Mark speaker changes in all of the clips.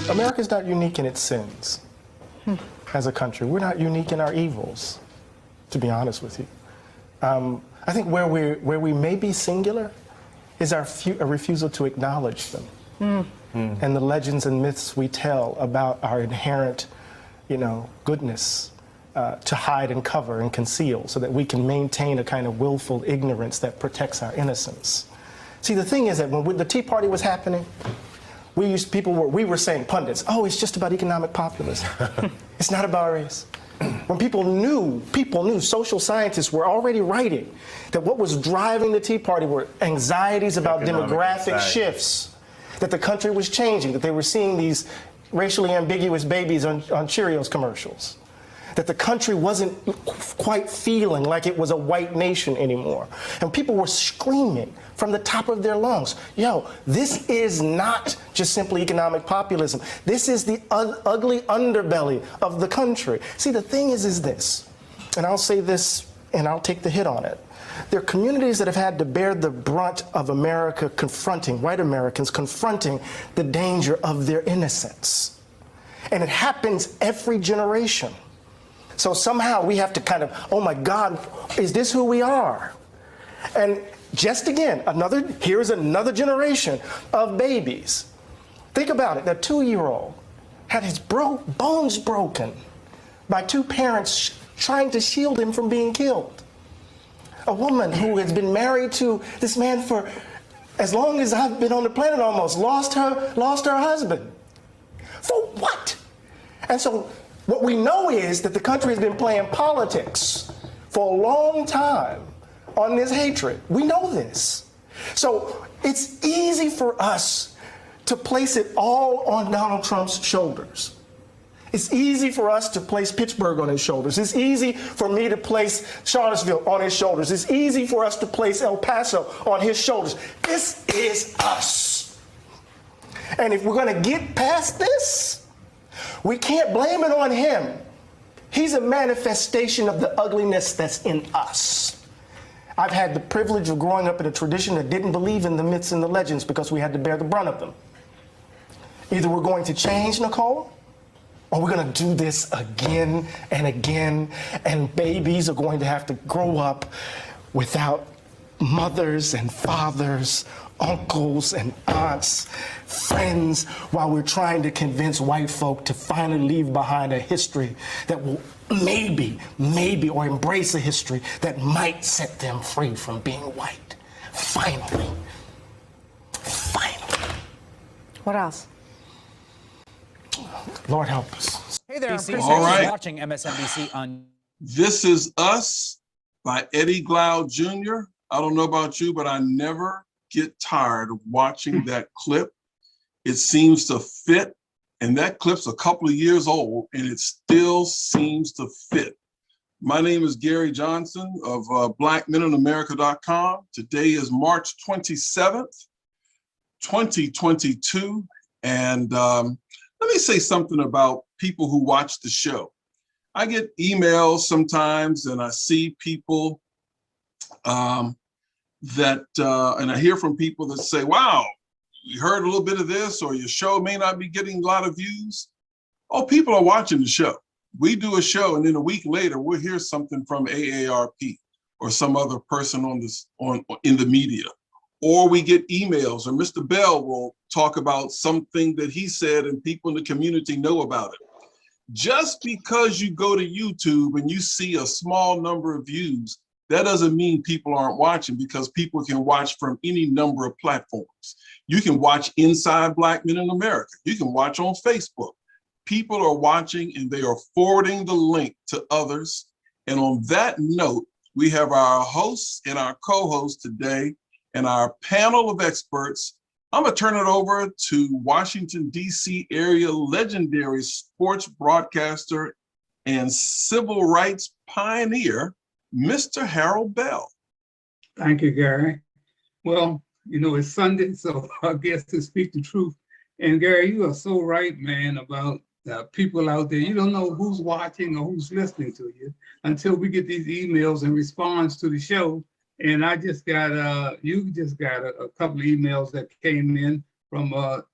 Speaker 1: America's not unique in its sins as a country. We're not unique in our evils, to be honest with you. I think where we may be singular is our refusal to acknowledge them and the legends and myths we tell about our inherent, goodness to hide and cover and conceal so that we can maintain a kind of willful ignorance that protects our innocence. See, the thing is that when the Tea Party was happening, we were saying, pundits, oh, it's just about economic populism. It's not about race. When people knew, social scientists were already writing that what was driving the Tea Party were anxieties about demographic shifts, that the country was changing, that they were seeing these racially ambiguous babies on Cheerios commercials, that the country wasn't quite feeling like it was a white nation anymore. And people were screaming from the top of their lungs, yo, this is not just simply economic populism. This is the ugly underbelly of the country. See, the thing is this, and I'll say this and I'll take the hit on it. There are communities that have had to bear the brunt of America confronting, white Americans confronting the danger of their innocence. And it happens every generation. So somehow we have to kind of, oh my God, is this who we are? And just again, here's another generation of babies. Think about it, that 2-year-old had his bones broken by two parents trying to shield him from being killed. A woman who has been married to this man for as long as I've been on the planet almost, lost her husband. For what? And so what we know is that the country has been playing politics for a long time on this hatred. We know this. So it's easy for us to place it all on Donald Trump's shoulders. It's easy for us to place Pittsburgh on his shoulders. It's easy for me to place Charlottesville on his shoulders. It's easy for us to place El Paso on his shoulders. This is us. And if we're going to get past this, we can't blame it on him. He's a manifestation of the ugliness that's in us. I've had the privilege of growing up in a tradition that didn't believe in the myths and the legends because we had to bear the brunt of them. Either we're going to change, Nicole, or we're going to do this again and again, and babies are going to have to grow up without mothers and fathers, uncles and aunts, friends, while we're trying to convince white folk to finally leave behind a history that will maybe, or embrace a history that might set them free from being white. Finally.
Speaker 2: What else?
Speaker 1: Lord help us.
Speaker 3: Hey there, I'm
Speaker 4: All right.
Speaker 3: watching MSNBC on.
Speaker 4: This is Us by Eddie Glaude Jr. I don't know about you, but I never get tired of watching that clip. It seems to fit, and that clip's a couple of years old, and it still seems to fit. My name is Gary Johnson of BlackMenInAmerica.com. Today is March 27th, 2022, and let me say something about people who watch the show. I get emails sometimes, and I see people and I hear from people that say, wow, you heard a little bit of this, or your show may not be getting a lot of views. Oh, people are watching the show. We do a show, and then a week later, we'll hear something from AARP or some other person in the media. Or we get emails, or Mr. Bell will talk about something that he said and people in the community know about it. Just because you go to YouTube and you see a small number of views, that doesn't mean people aren't watching, because people can watch from any number of platforms. You can watch Inside Black Men in America. You can watch on Facebook. People are watching, and they are forwarding the link to others. And on that note, we have our hosts and our co-hosts today and our panel of experts. I'm gonna turn it over to Washington, D.C. area legendary sports broadcaster and civil rights pioneer, Mr. Harold Bell.
Speaker 5: Thank you, Gary. Well, it's Sunday, so I guess to speak the truth. And Gary, you are so right, man, about people out there, you don't know who's watching or who's listening to you until we get these emails in response to the show. And I just got, you just got a couple of emails that came in from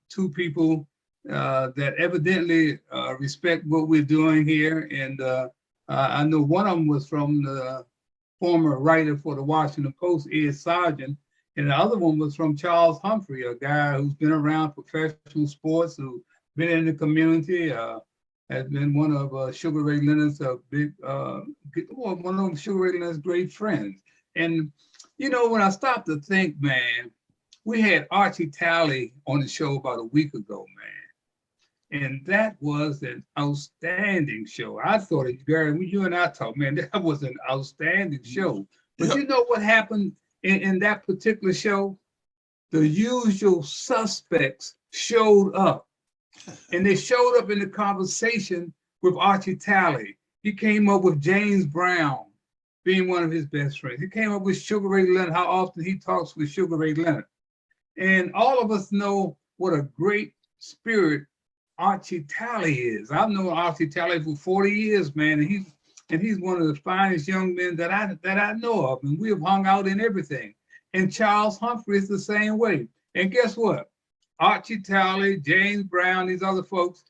Speaker 5: two people that evidently respect what we're doing here. And I know one of them was from the former writer for the Washington Post, Ed Sargent, and the other one was from Charles Humphrey, a guy who's been around professional sports, who's been in the community, has been one of Sugar Ray Leonard's one of Sugar Ray Leonard's great friends. And you know, when I stopped to think, man, we had Archie Talley on the show about a week ago, man. And that was an outstanding show. I thought it, Gary, when you and I talked, man, that was an outstanding show. But you know what happened in that particular show? The usual suspects showed up. And they showed up in the conversation with Archie Talley. He came up with James Brown being one of his best friends. He came up with Sugar Ray Leonard, how often he talks with Sugar Ray Leonard. And all of us know what a great spirit Archie Talley is. I've known Archie Talley for 40 years, man, and he's one of the finest young men that I know of, and we have hung out in everything. And Charles Humphrey is the same way. And guess what? Archie Talley, James Brown, these other folks,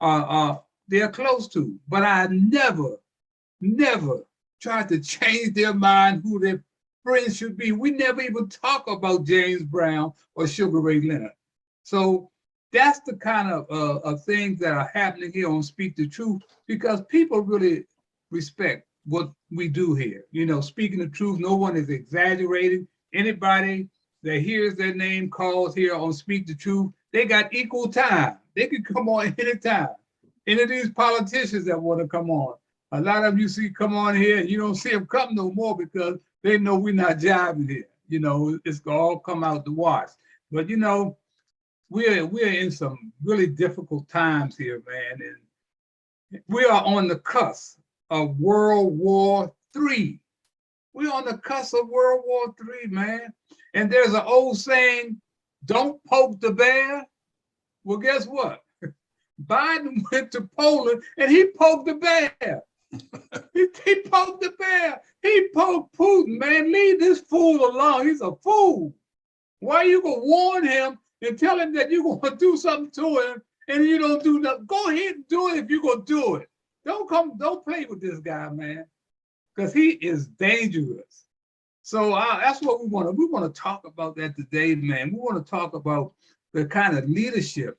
Speaker 5: they're close to, but I never tried to change their mind who their friends should be. We never even talk about James Brown or Sugar Ray Leonard. So that's the kind of things that are happening here on Speak the Truth, because people really respect what we do here. You know, speaking the truth, no one is exaggerating. Anybody that hears their name called here on Speak the Truth, they got equal time. They can come on anytime. Any of these politicians that want to come on, a lot of you see come on here and you don't see them come no more because they know we're not jiving here. You know, it's gonna all come out the wash. But you know, we're in some really difficult times here, man. And we are on the cusp of World War III. We're on the cusp of World War III, man. And there's an old saying, don't poke the bear. Well, guess what? Biden went to Poland and he poked the bear. He poked the bear. He poked Putin, man. Leave this fool alone. He's a fool. Why are you going to warn him and tell him that you're going to do something to him and you don't do nothing? Go ahead and do it if you're going to do it. Don't play with this guy, man, because he is dangerous. So that's what we want to. We want to talk about that today, man. We want to talk about the kind of leadership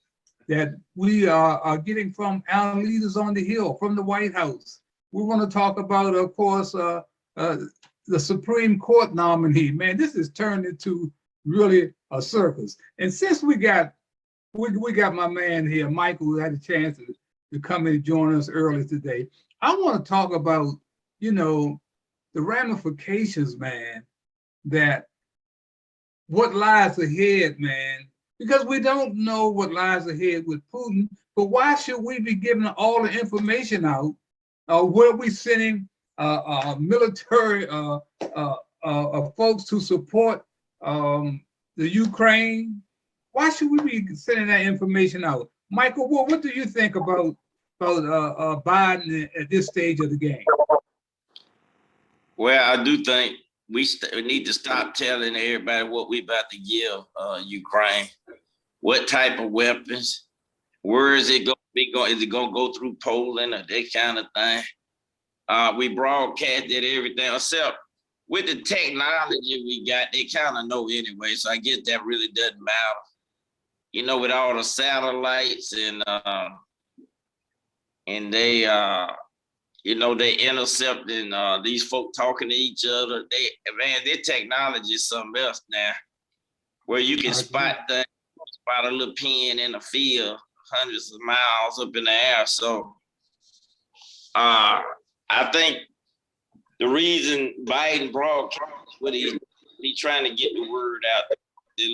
Speaker 5: that we are getting from our leaders on the Hill, from the White House. We want to talk about, of course, the Supreme Court nominee. Man, this has turned into really a circus. And since we got my man here, Michael, who had a chance to come and join us early today, I want to talk about, you know, the ramifications, man, that what lies ahead, man, because we don't know what lies ahead with Putin, but why should we be giving all the information out? Where we sending military folks to support the Ukraine? Why should we be sending that information out? Michael, what do you think about Biden at this stage of the game?
Speaker 3: Well, I do think we need to stop telling everybody what we about to give Ukraine. What type of weapons? Where is it going to be going? Is it going to go through Poland or that kind of thing? We broadcasted everything, except with the technology we got, they kind of know anyway. So I guess that really doesn't matter. You know, with all the satellites and they you know, they intercepting these folk talking to each other. Their technology is something else now, where you can spot a little pin in the field, hundreds of miles up in the air. So I think the reason Biden broadcast what he trying to get the word out that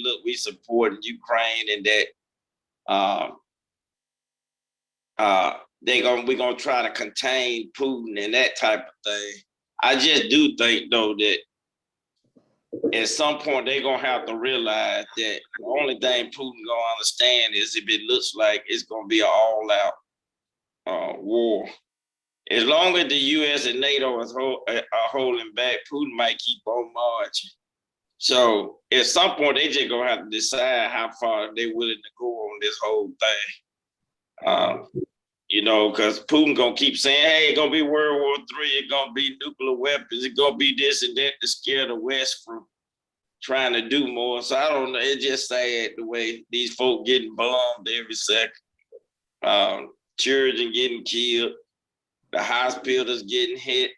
Speaker 3: look, we supporting Ukraine and that we're gonna try to contain Putin and that type of thing. I just do think though that at some point they're gonna have to realize that the only thing Putin gonna understand is if it looks like it's gonna be an all-out war. As long as the U.S. and NATO are holding back, Putin might keep on marching. So at some point, they just gonna have to decide how far they're willing to go on this whole thing. You know, because Putin gonna keep saying, "Hey, it's gonna be World War III. It's gonna be nuclear weapons. It's gonna be this and that to scare the West from trying to do more." So I don't know. It's just sad the way these folk getting bombed every second. Children getting killed. The hospitals getting hit.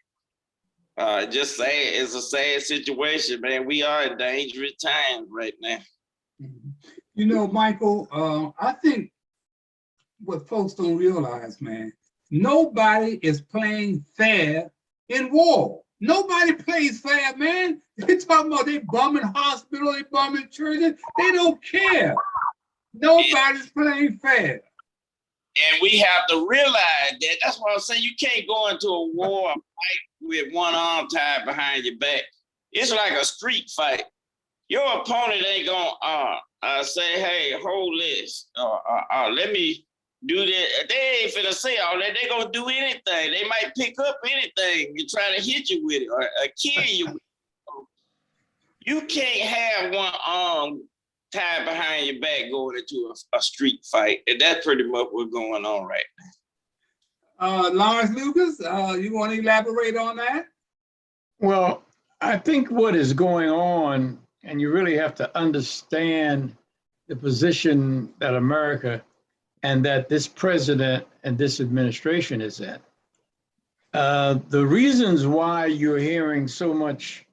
Speaker 3: Just sad. It's a sad situation, man. We are in dangerous times right now.
Speaker 5: You know, Michael, I think what folks don't realize, man, nobody is playing fair in war. Nobody plays fair, man. They talking about they bombing hospitals, they bombing churches. They don't care. Nobody's playing fair.
Speaker 3: And we have to realize that. That's why I'm saying you can't go into a war fight with one arm tied behind your back. It's like a street fight. Your opponent ain't gonna say, "Hey, hold this. Let me do that." They ain't finna say all that. They gonna do anything. They might pick up anything and try to hit you with it or kill you with it. You can't have one arm tied behind your back going into a street fight. And that's pretty much what's going on right now.
Speaker 5: Lawrence Lucas, you want to elaborate on that?
Speaker 6: Well, I think what is going on, and you really have to understand the position that America and that this president and this administration is in. The reasons why you're hearing so much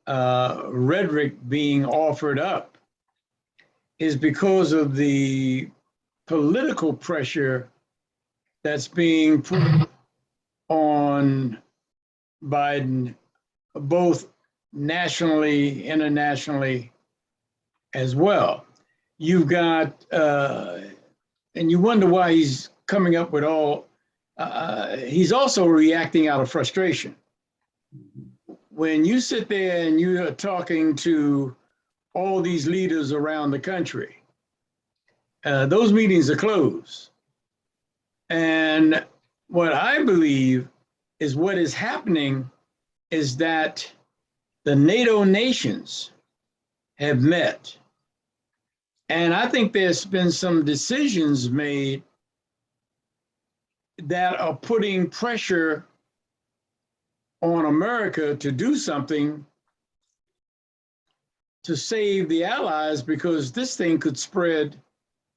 Speaker 6: rhetoric being offered up is because of the political pressure that's being put on Biden, both nationally, internationally as well. You've got, and you wonder why he's coming up with all, he's also reacting out of frustration. When you sit there and you are talking to all these leaders around the country, those meetings are closed. And what I believe is what is happening is that the NATO nations have met. And I think there's been some decisions made that are putting pressure on America to do something to save the allies, because this thing could spread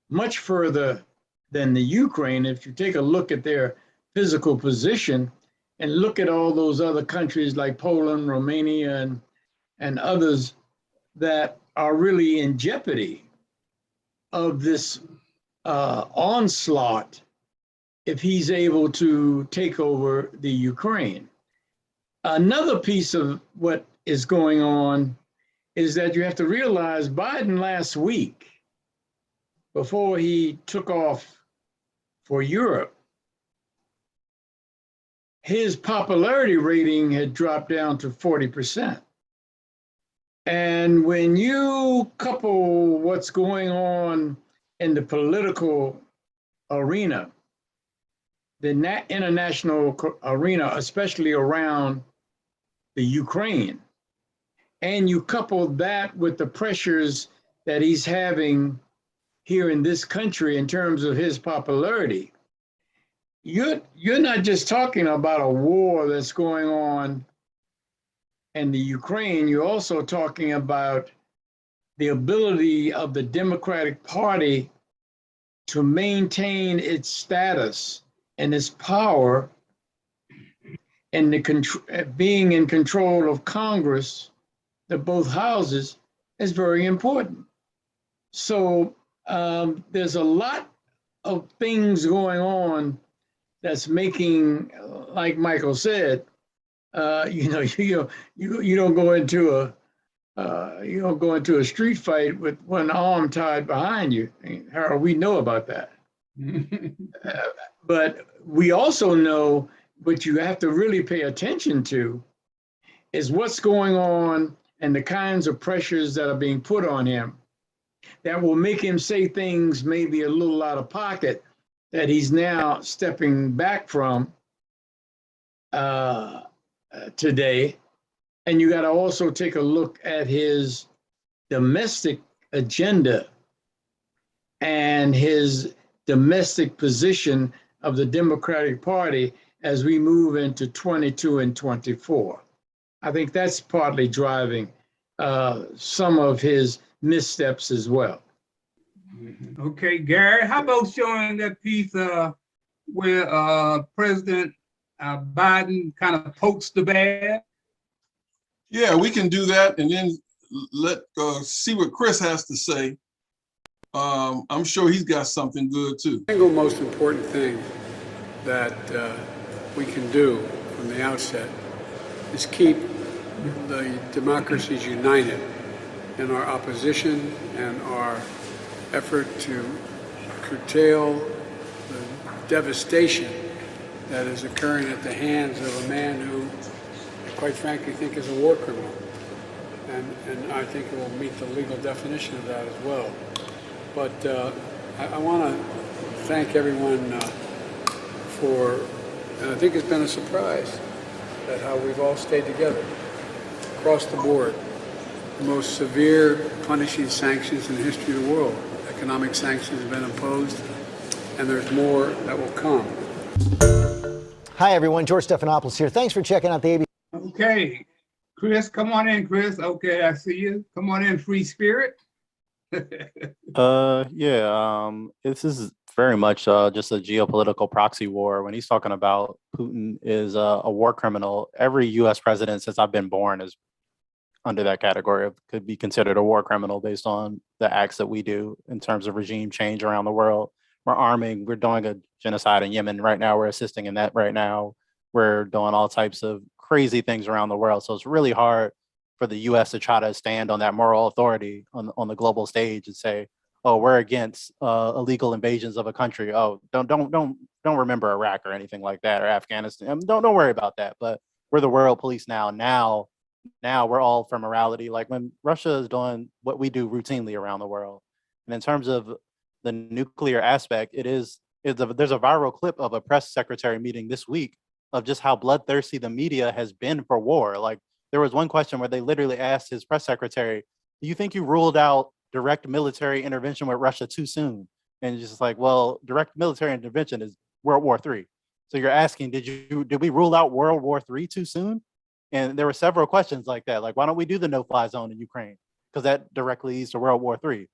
Speaker 6: much further than the Ukraine. If you take a look at their physical position and look at all those other countries like Poland, Romania, and others that are really in jeopardy of this onslaught if he's able to take over the Ukraine. Another piece of what is going on is that you have to realize Biden last week, before he took off for Europe, his popularity rating had dropped down to 40%. And when you couple what's going on in the political arena, the international arena, especially around the Ukraine, and you couple that with the pressures that he's having here in this country in terms of his popularity, you're not just talking about a war that's going on in the Ukraine, you're also talking about the ability of the Democratic Party to maintain its status and its power and being in control of Congress, the both houses, is very important. So there's a lot of things going on that's making, like Michael said, you don't go into a street fight with one arm tied behind you. Harold, we know about that. But we also know what you have to really pay attention to is what's going on and the kinds of pressures that are being put on him that will make him say things maybe a little out of pocket that he's now stepping back from today. And you got to also take a look at his domestic agenda and his domestic position of the Democratic Party as we move into 22 and 24. I think that's partly driving some of his missteps as well.
Speaker 5: Okay, Gary, how about showing that piece where President Biden kind of pokes the bear?
Speaker 4: Yeah, we can do that, and then let see what Chris has to say. I'm sure he's got something good too.
Speaker 7: The single most important thing that we can do from the outset is keep the democracies united in our opposition and our effort to curtail the devastation that is occurring at the hands of a man who, quite frankly, think is a war criminal. And I think it will meet the legal definition of that as well. But I want to thank everyone for, and I think it's been a surprise at how we've all stayed together across the board. The most severe punishing sanctions in the history of the world. Economic sanctions have been imposed, and there's more that will come.
Speaker 8: Hi, everyone. George Stephanopoulos here. Thanks for checking out the ABC.
Speaker 5: Okay, Chris, come on in, Chris. Okay, I see you. Come on in, free spirit.
Speaker 9: This is very much just a geopolitical proxy war. When he's talking about Putin is a war criminal, every U.S. president since I've been born is under that category of could be considered a war criminal based on the acts that we do in terms of regime change around the world. We're doing a genocide in Yemen right now. We're assisting in that right now. We're doing all types of crazy things around the world. So it's really hard for the U.S. to try to stand on that moral authority on the global stage and say, "Oh, we're against illegal invasions of a country." Oh, don't remember Iraq or anything like that, or Afghanistan. Don't worry about that. But we're the world police now. Now we're all for morality. Like when Russia is doing what we do routinely around the world, and in terms of the nuclear aspect, there's a viral clip of a press secretary meeting this week of just how bloodthirsty the media has been for war. Like there was one question where they literally asked his press secretary, "Do you think you ruled out direct military intervention with Russia too soon?" And just like, well, direct military intervention is World War III. So you're asking, did we rule out World War III too soon? And there were several questions like that. Like, why don't we do the no-fly zone in Ukraine? Because that directly leads to World War III.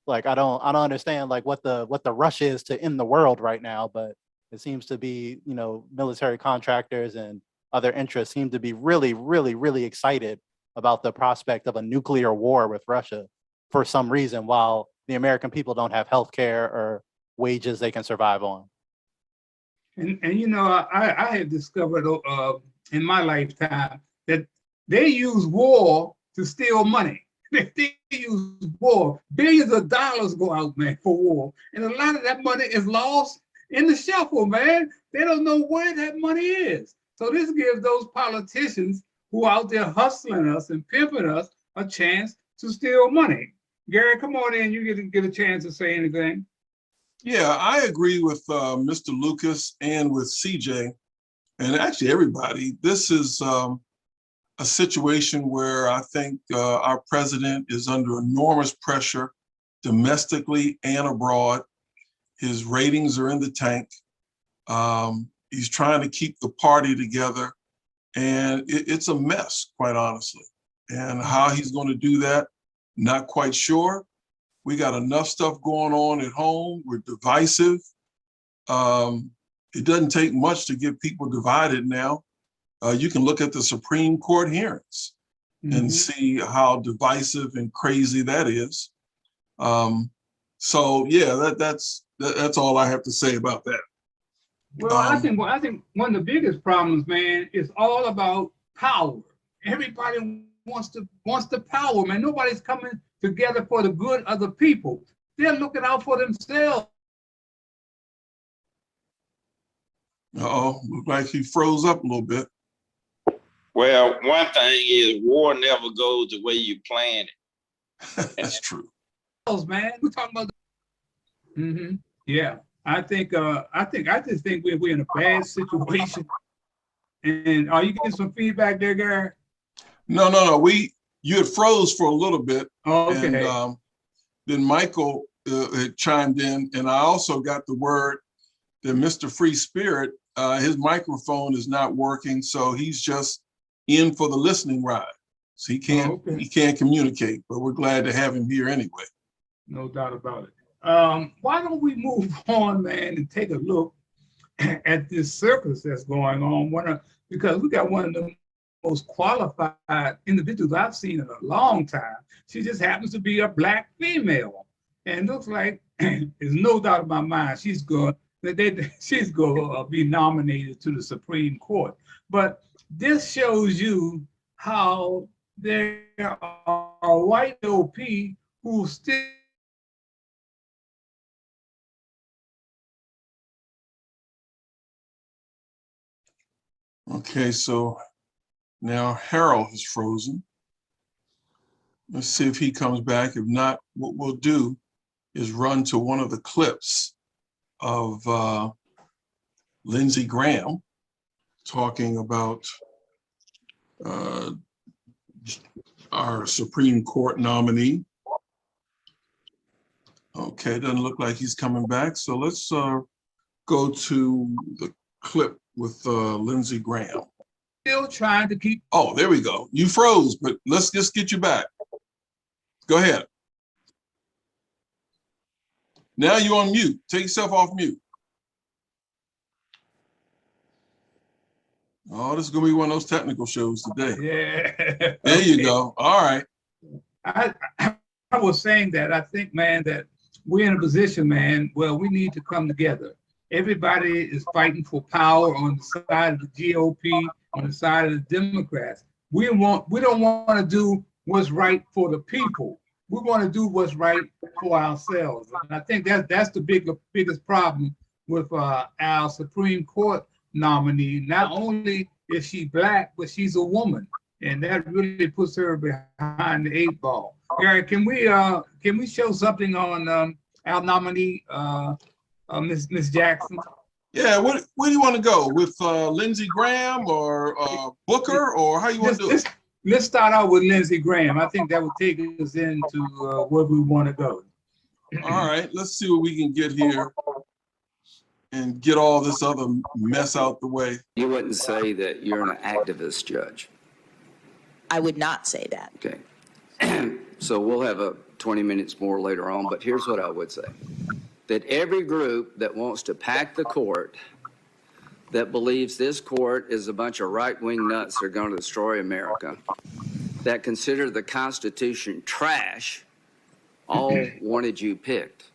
Speaker 9: Like, I don't understand like what the rush is to end the world right now, but it seems to be, military contractors and other interests seem to be really, really, really excited about the prospect of a nuclear war with Russia for some reason, while the American people don't have health care or wages they can survive on.
Speaker 5: And I have discovered in my lifetime that they use war to steal money. They use war. Billions of dollars go out, man, for war. And a lot of that money is lost in the shuffle, man. They don't know where that money is. So this gives those politicians who are out there hustling us and pimping us a chance to steal money. Gary, come on in. You get a chance to say anything.
Speaker 4: Yeah, I agree with Mr. Lucas and with CJ, and actually everybody. This is a situation where I think our president is under enormous pressure domestically and abroad. His ratings are in the tank. He's trying to keep the party together, and it's a mess, quite honestly. And how he's going to do that, not quite sure. We got enough stuff going on at home. We're divisive. It doesn't take much to get people divided now. You can look at the Supreme Court hearings and see how divisive and crazy that is. So yeah, that's all I have to say about that.
Speaker 5: Well, I think one of the biggest problems, man, is all about power. Everybody wants the power, man. Nobody's coming together for the good of the people. They're looking out for themselves.
Speaker 4: Uh-oh, look like he froze up a little bit.
Speaker 3: Well, one thing is war never goes the way you plan it.
Speaker 4: That's true.
Speaker 5: Man, we're talking about. Yeah, I just think we're in a bad situation. And are you getting some feedback there, Gary?
Speaker 4: No. You had froze for a little bit.
Speaker 5: Okay.
Speaker 4: And then Michael had chimed in, and I also got the word that Mr. Free Spirit, his microphone is not working, so he's just in for the listening ride. So he can't communicate, but we're glad to have him here anyway.
Speaker 5: No doubt about it. Why don't we move on, man, and take a look at this circus that's going on? Because we got one of the most qualified individuals I've seen in a long time. She just happens to be a Black female, and looks like there's no doubt in my mind she's going to be nominated to the Supreme Court. But this shows you how there are white OP who still
Speaker 4: Okay, so now Harold is frozen. Let's see if he comes back. If not, what we'll do is run to one of the clips of Lindsey Graham talking about our Supreme Court nominee. Okay, doesn't look like he's coming back. So let's go to the clip with Lindsey Graham.
Speaker 5: still trying to keep.
Speaker 4: Oh, there we go. You froze, but let's just get you back. Go ahead. Now you're on mute. Take yourself off mute. Oh, this is going to be one of those technical shows today.
Speaker 5: Yeah.
Speaker 4: There you go. All right.
Speaker 5: I was saying that I think, man, that we're in a position, man, where we need to come together. Everybody is fighting for power on the side of the GOP, on the side of the Democrats. We don't want to do what's right for the people. We want to do what's right for ourselves. And I think that's the biggest problem with our Supreme Court nominee. Not only is she Black, but she's a woman, and that really puts her behind the 8 ball. Gary, can we show something on our nominee, Miss Jackson?
Speaker 4: Yeah, where do you want to go with Lindsey Graham or Booker, or how you want to do it?
Speaker 5: Let's start out with Lindsey Graham. I think that would take us into where we want to go.
Speaker 4: All right, let's see what we can get here and get all this other mess out the way.
Speaker 10: You wouldn't say that you're an activist, Judge.
Speaker 2: I would not say that.
Speaker 10: Okay. So we'll have 20 minutes more later on, but here's what I would say. That every group that wants to pack the court, that believes this court is a bunch of right-wing nuts that are going to destroy America, that consider the Constitution trash, all wanted you picked.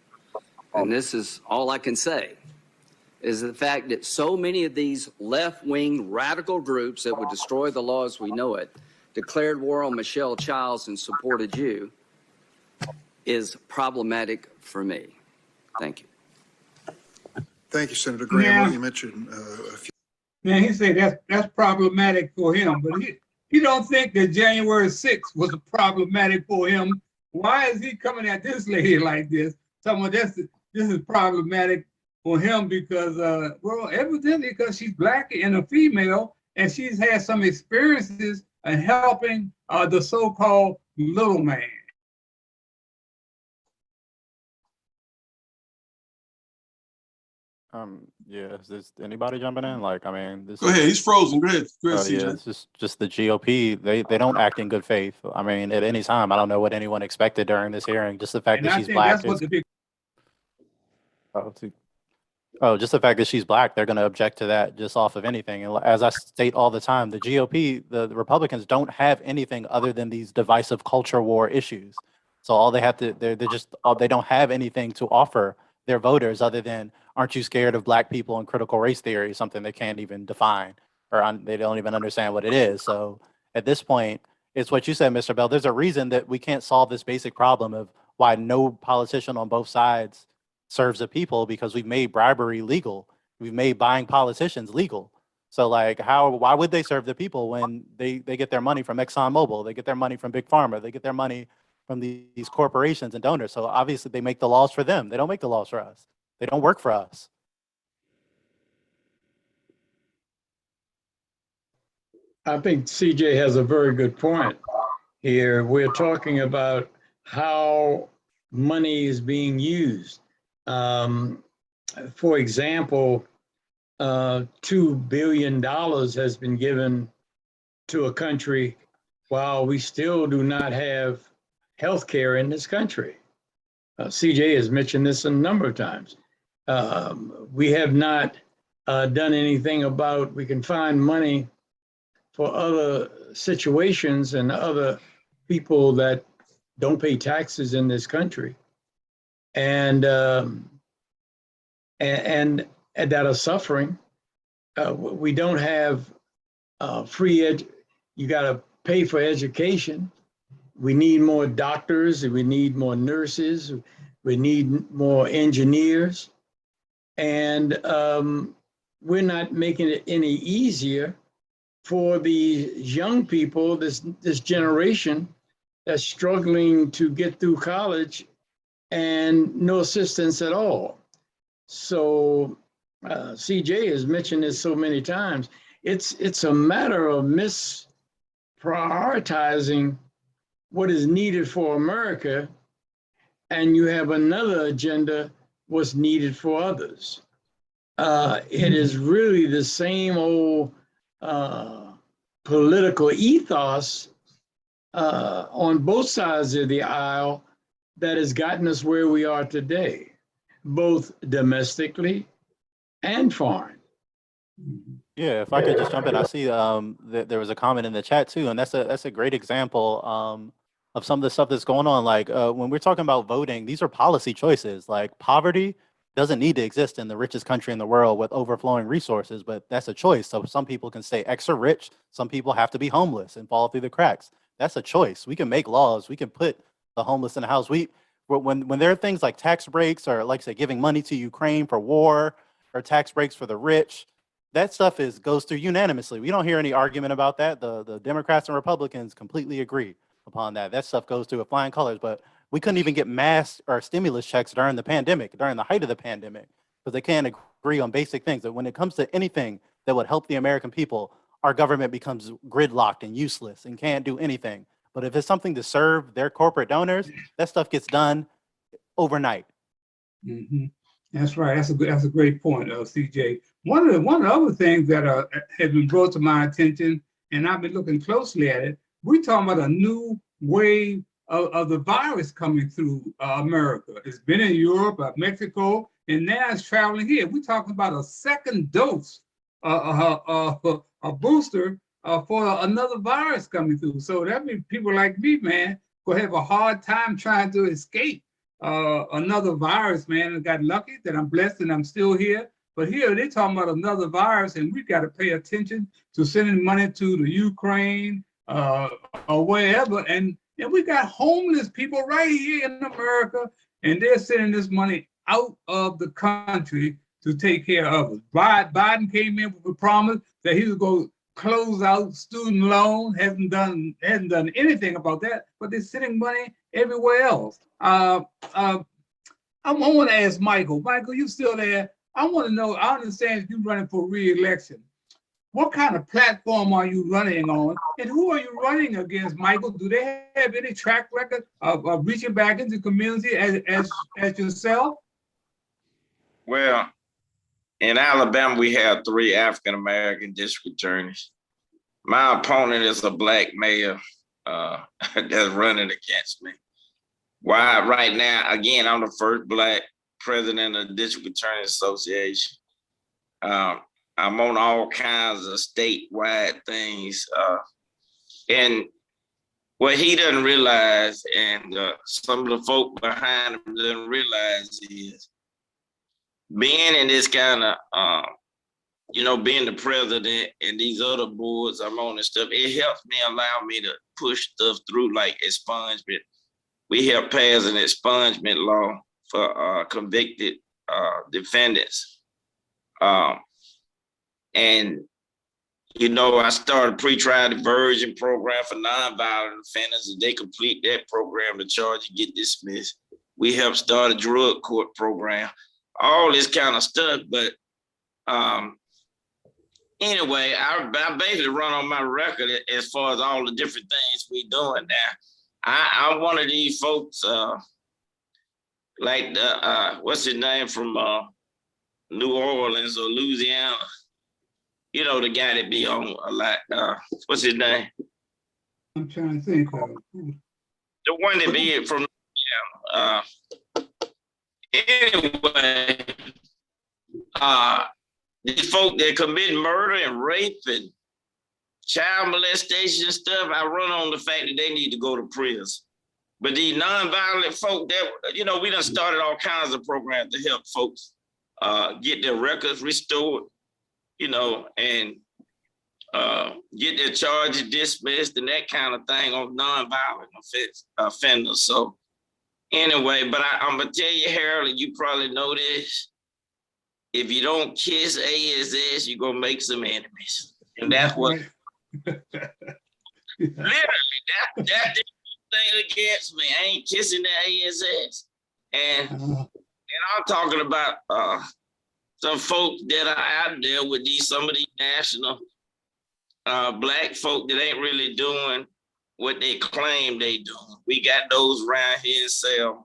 Speaker 10: And this is all I can say, is the fact that so many of these left-wing radical groups that would destroy the law as we know it declared war on Michelle Childs and supported you is problematic for me. Thank you.
Speaker 11: Thank you, Senator Graham.
Speaker 5: Yeah.
Speaker 11: You mentioned a few.
Speaker 5: Man, he said that's problematic for him, but he don't think that January 6th was problematic for him. Why is he coming at this lady like this? Someone this is problematic for him because, well, evidently because she's Black and a female, and she's had some experiences in helping the so-called little man.
Speaker 9: Yeah, is this anybody jumping in? Like, I mean, this
Speaker 4: Go ahead, he's frozen. Go ahead,
Speaker 9: yeah,
Speaker 4: CJ.
Speaker 9: it's just the GOP. They don't act in good faith. I mean, at any time, I don't know what anyone expected during this hearing. Just the fact
Speaker 5: And
Speaker 9: that
Speaker 5: I
Speaker 9: she's
Speaker 5: think
Speaker 9: Black
Speaker 5: that's what the big.
Speaker 9: just the fact that she's Black, they're going to object to that just off of anything. And as I state all the time, the GOP, the Republicans don't have anything other than these divisive culture war issues. So all they have to, they don't have anything to offer their voters other than, aren't you scared of Black people and critical race theory, something they can't even define, or they don't even understand what it is. So at this point, it's what you said, Mr. Bell. There's a reason that we can't solve this basic problem of why no politician on both sides serves the people, because we've made bribery legal. We've made buying politicians legal. So like why would they serve the people when they get their money from ExxonMobil, they get their money from Big Pharma, they get their money from these corporations and donors. So obviously they make the laws for them. They don't make the laws for us. They don't work for us.
Speaker 6: I think CJ has a very good point here. We're talking about how money is being used. For example, $2 billion has been given to a country while we still do not have health care in this country. CJ has mentioned this a number of times. We have not done anything about, we can find money for other situations and other people that don't pay taxes in this country and that are suffering. We don't have you got to pay for education. We need more doctors, we need more nurses, we need more engineers. And we're not making it any easier for the young people, this generation that's struggling to get through college and no assistance at all. So CJ has mentioned this so many times. It's a matter of misprioritizing what is needed for America, and you have another agenda, what's needed for others. It is really the same old political ethos on both sides of the aisle that has gotten us where we are today, both domestically and foreign.
Speaker 9: Yeah, if I could just jump in, I see that there was a comment in the chat too, and that's a great example of some of the stuff that's going on. Like when we're talking about voting, these are policy choices. Like poverty doesn't need to exist in the richest country in the world with overflowing resources, but that's a choice. So some people can stay extra rich, some people have to be homeless and fall through the cracks. That's a choice. We can make laws. We can put the homeless in the house. When there are things like tax breaks or, like I said, giving money to Ukraine for war or tax breaks for the rich, that stuff goes through unanimously. We don't hear any argument about that. The Democrats and Republicans completely agree upon that. That stuff goes through with flying colors. But we couldn't even get mass or stimulus checks during the pandemic, during the height of the pandemic, because they can't agree on basic things. That when it comes to anything that would help the American people, our government becomes gridlocked and useless and can't do anything. But if it's something to serve their corporate donors, that stuff gets done overnight.
Speaker 5: Mm-hmm. That's right. That's a great point, CJ. One of the other things that has been brought to my attention, and I've been looking closely at it. We're talking about a new wave of the virus coming through America. It's been in Europe, Mexico, and now it's traveling here. We're talking about a second dose, a booster for another virus coming through. So that means people like me, man, will have a hard time trying to escape another virus, man. I got lucky that I'm blessed and I'm still here. But here they're talking about another virus, and we've got to pay attention to sending money to the Ukraine or wherever. And we got homeless people right here in America, and they're sending this money out of the country to take care of us. Biden came in with a promise that he was going to close out student loan, hasn't done anything about that, but they're sending money everywhere else. I want to ask Michael. Michael, you still there? I want to know, I understand you're running for re-election. What kind of platform are you running on? And who are you running against, Michael? Do they have any track record of reaching back into the community as yourself?
Speaker 3: Well, in Alabama, we have 3 African-American district attorneys. My opponent is a black mayor that's running against me. Why right now, again, I'm the first black president of the District Attorney Association. I'm on all kinds of statewide things. And what he doesn't realize, and some of the folk behind him doesn't realize, is being in this kind of, being the president and these other boards I'm on and stuff, it helps me, allow me to push stuff through like expungement. We help pass an expungement law for convicted defendants. And, I started a pretrial diversion program for nonviolent offenders. If they complete that program, the charge and get dismissed. We helped start a drug court program. all this kind of stuff. But anyway, I basically run on my record as far as all the different things we doing now. I'm one of these folks, like the what's his name from New Orleans or Louisiana. You know, the guy that be on a lot. What's his name?
Speaker 5: I'm trying to think of
Speaker 3: the one that be from anyway, these folk that commit murder and rape and child molestation and stuff, I run on the fact that they need to go to prison. But these nonviolent folk, that, you know, we done started all kinds of programs to help folks get their records restored, you know, and get their charges dismissed and that kind of thing on nonviolent offenders. So anyway, but I'm gonna tell you, Harold, and you probably know this, if you don't kiss ASS, you're gonna make some enemies. And that's what, literally, that's the thing against me. I ain't kissing the ASS. And I'm talking about some folks that are out there with some of these national black folk that ain't really doing what they claim they doing. We got those around here in Selma.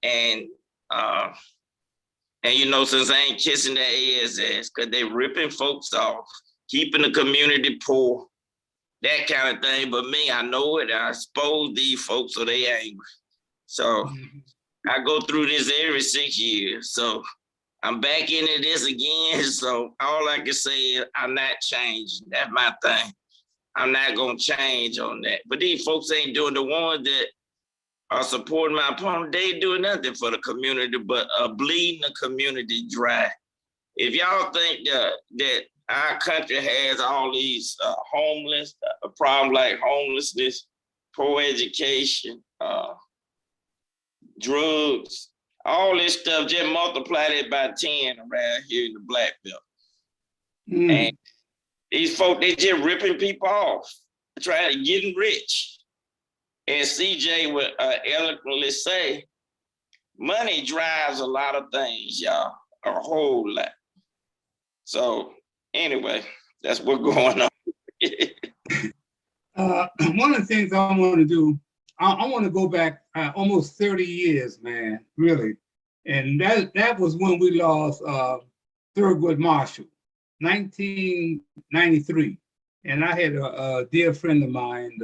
Speaker 3: And you know, since I ain't kissing the ASS, because they ripping folks off, keeping the community poor, that kind of thing. But me, I know it. I expose these folks so they angry. So I go through this every 6 years. So I'm back into this again. So all I can say is I'm not changing. That's my thing. I'm not gonna change on that. But these folks ain't doing, the ones that are supporting my opponent, they ain't doing nothing for the community but bleeding the community dry. If y'all think that our country has all these homeless, a problem like homelessness, poor education, drugs, all this stuff, just multiply that by 10 around here in the Black Belt. And these folk, they just ripping people off, trying to get rich. And CJ would eloquently say, money drives a lot of things, y'all, a whole lot. So anyway, that's what's going on.
Speaker 5: one of the things I want to do, I want to go back almost 30 years, man, really. And that was when we lost Thurgood Marshall, 1993. And I had a dear friend of mine,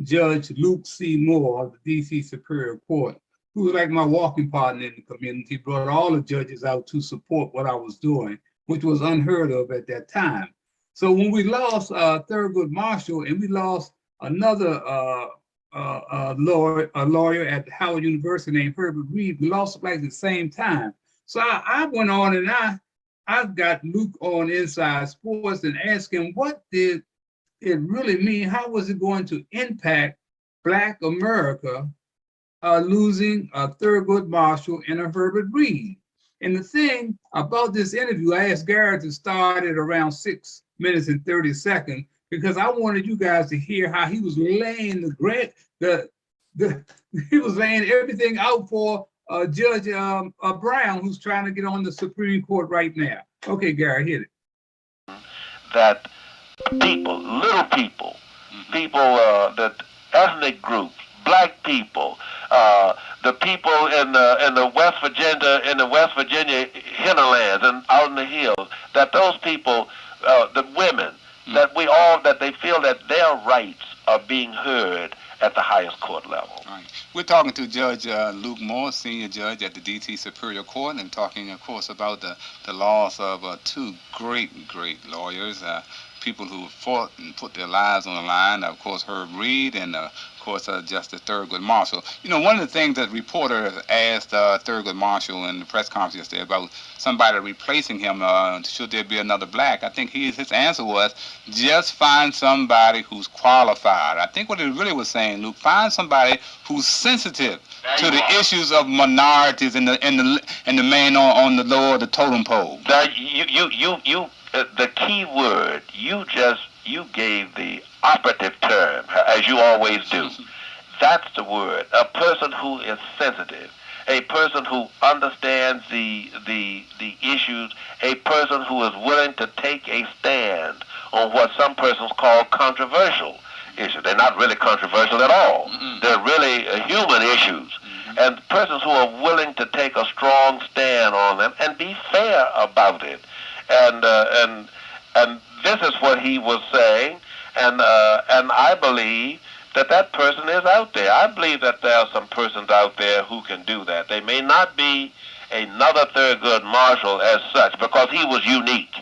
Speaker 5: Judge Luke C. Moore of the DC Superior Court, who was like my walking partner in the community, brought all the judges out to support what I was doing, which was unheard of at that time. So when we lost Thurgood Marshall and we lost another lawyer at Howard University named Herbert Reed, we lost like at the same time. So I went on and I got Luke on Inside Sports and asked him, what did it really mean? How was it going to impact Black America losing a Thurgood Marshall and a Herbert Reed? And the thing about this interview, I asked Garrett to start at around 6 minutes and 30 seconds because I wanted you guys to hear how he was laying he was laying everything out for Judge Brown, who's trying to get on the Supreme Court right now. Okay, Garrett, hit it.
Speaker 12: That people, little people, the ethnic groups, Black people, the people in the West Virginia hinterlands and out in the hills, that those people, the women, that they feel that their rights are being heard at the highest court level.
Speaker 13: Right. We're talking to Judge Luke Moore, senior judge at the DC Superior Court, and talking, of course, about the loss of two great lawyers, people who fought and put their lives on the line. Of course, Herb Reed and, of course, Justice Thurgood Marshall. You know, one of the things that reporters asked Thurgood Marshall in the press conference yesterday about somebody replacing him, should there be another Black, I think his answer was, just find somebody who's qualified. I think what he really was saying, Luke, find somebody who's sensitive to the issues of minorities and the man on the lower the totem pole.
Speaker 12: Now, the key word, you gave the operative term, as you always do. That's the word, a person who is sensitive. a person who understands the issues, a person who is willing to take a stand on what some persons call controversial issues. They're not really controversial at all. They're really human issues. And persons who are willing to take a strong stand on them and be fair about it. And this is what he was saying. And I believe that person is out there. I believe that there are some persons out there who can do that. They may not be another Thurgood Marshall as such, because he was unique.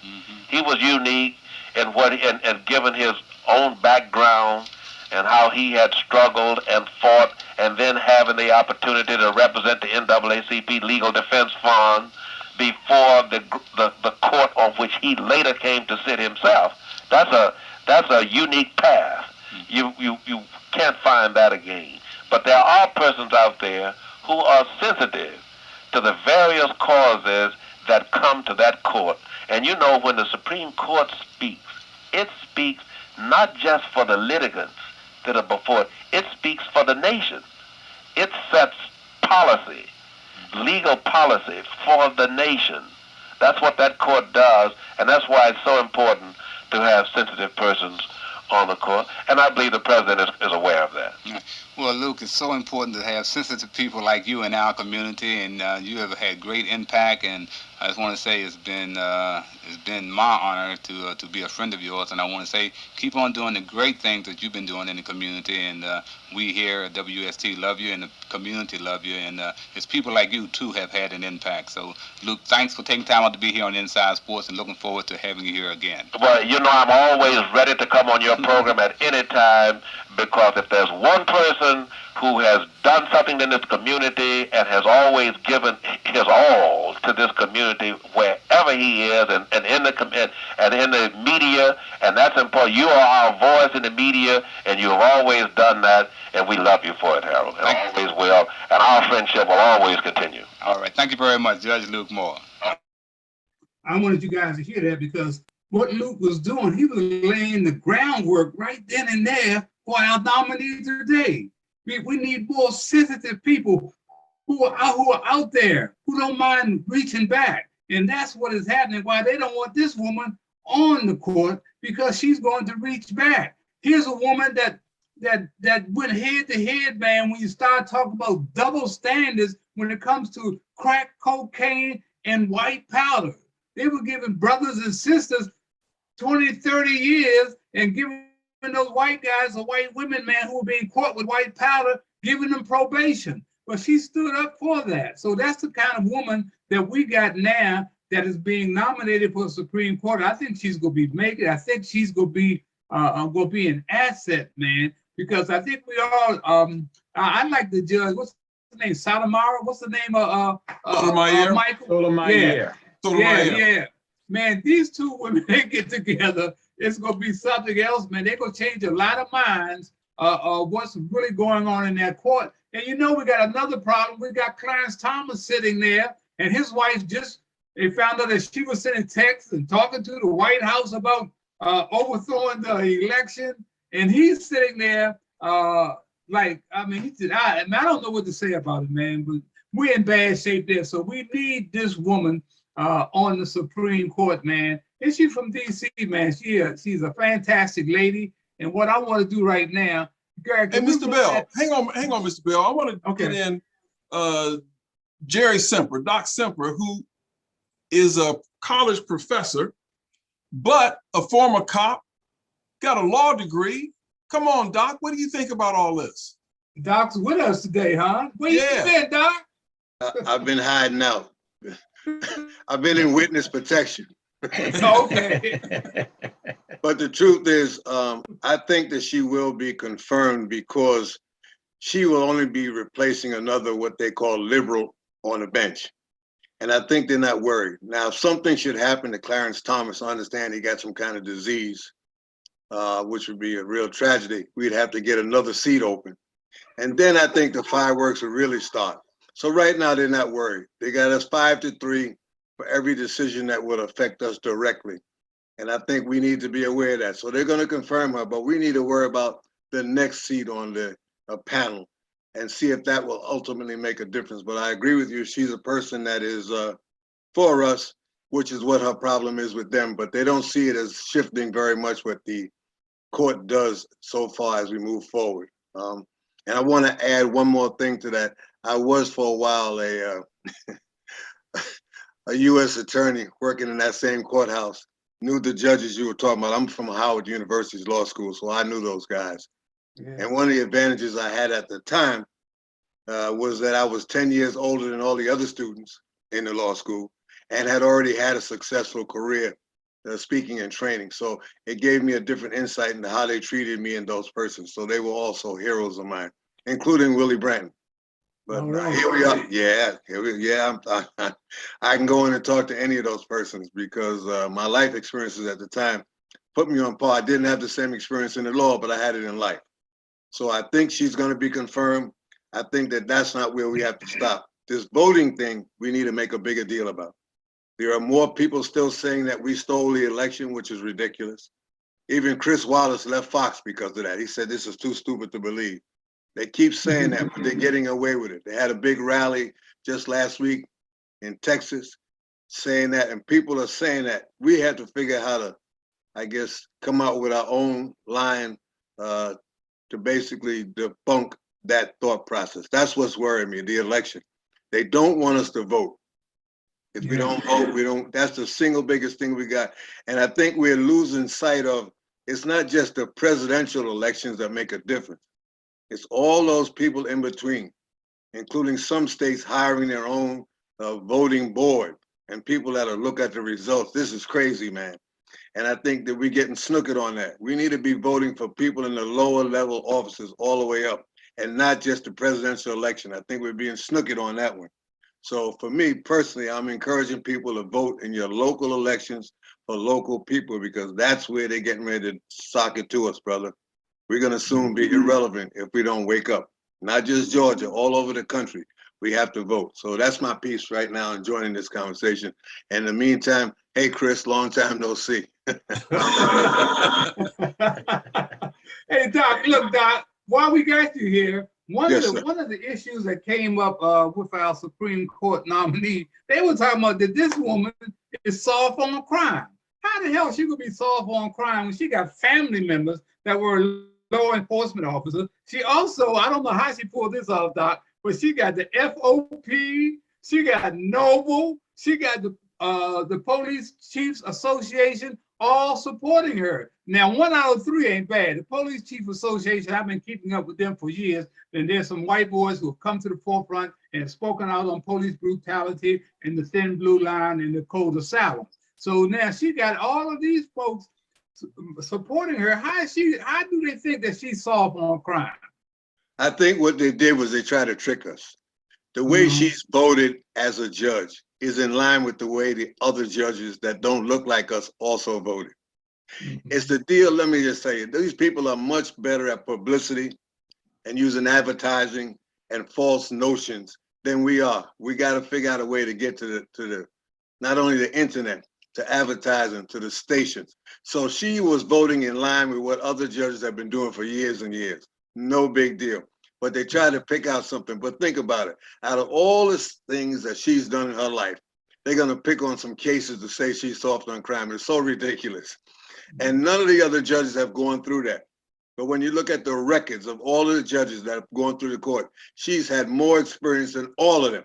Speaker 12: He was unique in what and given his own background and how he had struggled and fought, and then having the opportunity to represent the NAACP Legal Defense Fund before the court on which he later came to sit himself. That's a unique path. You can't find that again. But there are persons out there who are sensitive to the various causes that come to that court. And you know, when the Supreme Court speaks, it speaks not just for the litigants that are before it, it speaks for the nation. It sets policy, legal policy for the nation. That's what that court does, and that's why it's so important to have sensitive persons on the court, and I believe the president is aware of that.
Speaker 13: Well, Luke, it's so important to have sensitive people like you in our community, and you have had great impact, and I just want to say it's been my honor to be a friend of yours, and I want to say keep on doing the great things that you've been doing in the community, and we here at WST love you, and the community love you, and it's people like you too have had an impact. So, Luke, thanks for taking time out to be here on Inside Sports, and looking forward to having you here again.
Speaker 12: Well, you know, I'm always ready to come on your program at any time, because if there's one person who has done something in this community and has always given his all to this community wherever he is, and in the media, and that's important. You are our voice in the media, and you've always done that, and we love you for it, Harold, and always will, and our friendship will always continue.
Speaker 13: All right, thank you very much, Judge Luke Moore.
Speaker 5: I wanted you guys to hear that, because what Luke was doing, he was laying the groundwork right then and there for our nominee today. We need more sensitive people who are out there, who don't mind reaching back. And that's what is happening, why they don't want this woman on the court, because she's going to reach back. Here's a woman that went head to head, man, when you start talking about double standards when it comes to crack cocaine and white powder. They were giving brothers and sisters 20, 30 years and giving those white guys or white women, man, who were being caught with white powder, giving them probation. But she stood up for that. So that's the kind of woman that we got now that is being nominated for the Supreme Court. I think she's going to be making. I think she's going to be an asset, man, because I think we all. I like the judge. What's the name? Sotomayor. What's the name of
Speaker 4: Sotomayor?
Speaker 5: Michael?
Speaker 6: Sotomayor.
Speaker 5: Yeah. Man, these two women, they get together, it's going to be something else, man. They're going to change a lot of minds of what's really going on in that court. And you know, we got another problem. We got Clarence Thomas sitting there, and his wife they found out that she was sending texts and talking to the White House about overthrowing the election. And he's sitting there he said, I don't know what to say about it, man, but we're in bad shape there. So we need this woman on the Supreme Court, man. And she's from DC, man. She's a fantastic lady. And what I want to do right now, Greg,
Speaker 4: hey, Mr. Bell, hang on, Mr. Bell. I want to get in Jerry Semper, Doc Semper, who is a college professor, but a former cop, got a law degree. Come on, Doc, what do you think about all this?
Speaker 5: Doc's with us today, huh? Where you been, Doc?
Speaker 14: I've been hiding out. I've been in witness protection.
Speaker 5: Okay.
Speaker 14: But the truth is, I think that she will be confirmed, because she will only be replacing another, what they call liberal, on the bench. And I think they're not worried. Now, if something should happen to Clarence Thomas, I understand he got some kind of disease, which would be a real tragedy. We'd have to get another seat open. And then I think the fireworks will really start. So right now, they're not worried. They got us 5-3 for every decision that would affect us directly. And I think we need to be aware of that. So they're going to confirm her, but we need to worry about the next seat on the panel. and see if that will ultimately make a difference. But I agree with you. She's a person that is for us, which is what her problem is with them. But they don't see it as shifting very much what the court does so far as we move forward. And I want to add one more thing to that. I was for a while a U.S. attorney working in that same courthouse, knew the judges you were talking about. I'm from Howard University's law school, so I knew those guys. Yeah. And one of the advantages I had at the time was that I was 10 years older than all the other students in the law school and had already had a successful career speaking and training. So it gave me a different insight into how they treated me and those persons. So they were also heroes of mine, including Willie Branton. But here we are. Yeah, I can go in and talk to any of those persons because my life experiences at the time put me on par. I didn't have the same experience in the law, but I had it in life. So I think she's going to be confirmed. I think that that's not where we have to stop. This voting thing, we need to make a bigger deal about. There are more people still saying that we stole the election, which is ridiculous. Even Chris Wallace left Fox because of that. He said this is too stupid to believe. They keep saying that, but they're getting away with it. They had a big rally just last week in Texas saying that, and people are saying that. We have to figure out how to, I guess, come out with our own line to basically debunk that thought process. That's what's worrying me, the election. They don't want us to vote. If we don't vote, we don't, that's the single biggest thing we got. And I think we're losing sight of, it's not just the presidential elections that make a difference. It's all those people in between, including some states hiring their own voting board and people that'll look at the results. This is crazy, man. And I think that we're getting snookered on that. We need to be voting for people in the lower level offices all the way up and not just the presidential election. I think we're being snookered on that one. So for me personally, I'm encouraging people to vote in your local elections for local people because that's where they're getting ready to sock it to us, brother. We're gonna soon be irrelevant if we don't wake up. Not just Georgia, all over the country. We have to vote. So that's my piece right now in joining this conversation. In the meantime, hey Chris, long time no see.
Speaker 5: Hey Doc, look Doc, while we got you here, one of the issues that came up with our Supreme Court nominee, they were talking about that this woman is soft on crime. How the hell she could be soft on crime when she got family members that were law enforcement officers? She also, I don't know how she pulled this off, Doc, but she got the FOP, she got Noble, she got the Police Chiefs Association, all supporting her. Now, 1 out of 3 ain't bad. The Police Chief Association, I've been keeping up with them for years, and there's some white boys who have come to the forefront and have spoken out on police brutality and the thin blue line and the code of silence. So now she got all of these folks supporting her. How do they think that she's soft on crime?
Speaker 14: I think what they did was they tried to trick us. The way she's voted as a judge is in line with the way the other judges that don't look like us also voted. It's the deal, let me just say, these people are much better at publicity and using advertising and false notions than we are. We got to figure out a way to get to the not only the internet, to advertising, to the stations. So she was voting in line with what other judges have been doing for years and years. No big deal. But they tried to pick out something. But think about it. Out of all the things that she's done in her life, they're going to pick on some cases to say she's soft on crime. It's so ridiculous. And none of the other judges have gone through that. But when you look at the records of all of the judges that have gone through the court, she's had more experience than all of them.